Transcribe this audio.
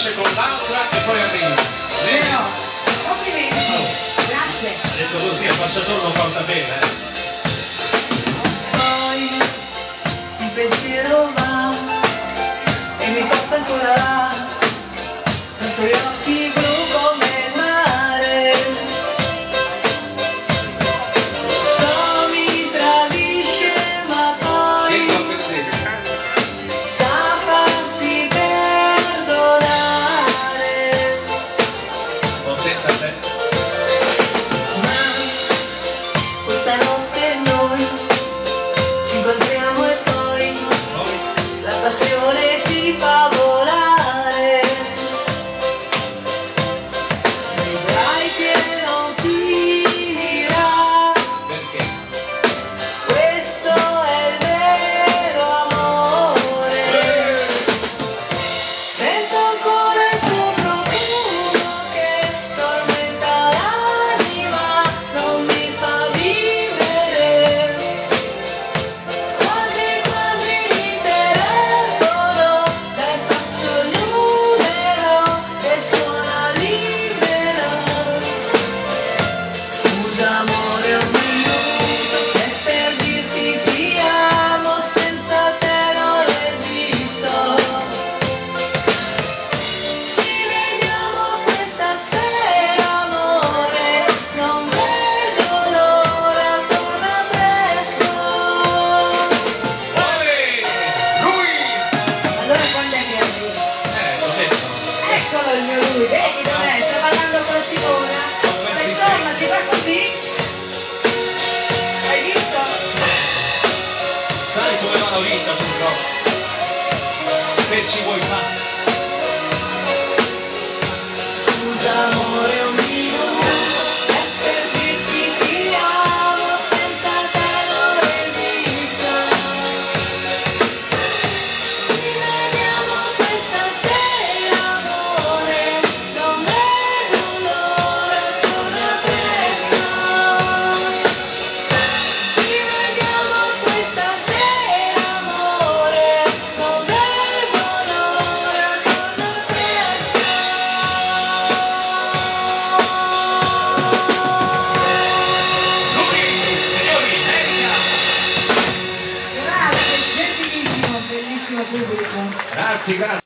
finisce con l'altra e poi arriva. Vero? Complimenti. Grazie. Ha detto così, ambasciatore non porta bene. Poi il pensiero va e mi porta ancora là, con i suoi occhi blu come il mare. So mi tradisce ma poi sa farsi perdonare. Contenta te? Ma questa notte noi ci incontriamo e poi la passione ci fa volare. Vedrai che non finirà. Perché? Questo è il vero amore. Sento ancora il suo profumo che tormenta l'anima, non mi fa vivere. Quasi quasi mi telefono, dai faccio il numero e suona libero. Scusa amore un minuto, è per dirti ti amo, senza te non resisto. Ci vediamo questa sera amore, non vedo l'ora, torna presto. Lui! Allora quando è che arriva? L'ho detto. Eccolo il mio lui, vedi dov'è? Sta ballando con la Simona. Ma insomma si fa così? Hai visto? Sai come va la vita purtroppo. Se ci vuoi fare. Scusa amore un minuto, è per dirti ti amo, senza te non resisto. Ci vediamo questa sera amore, non vedo l'ora, torna presto. Ci vediamo questa sera amore, non vedo l'ora, torna presto. Lui, signori, Grazie, gentilissimo, bellissimo pubblico. grazie, grazie.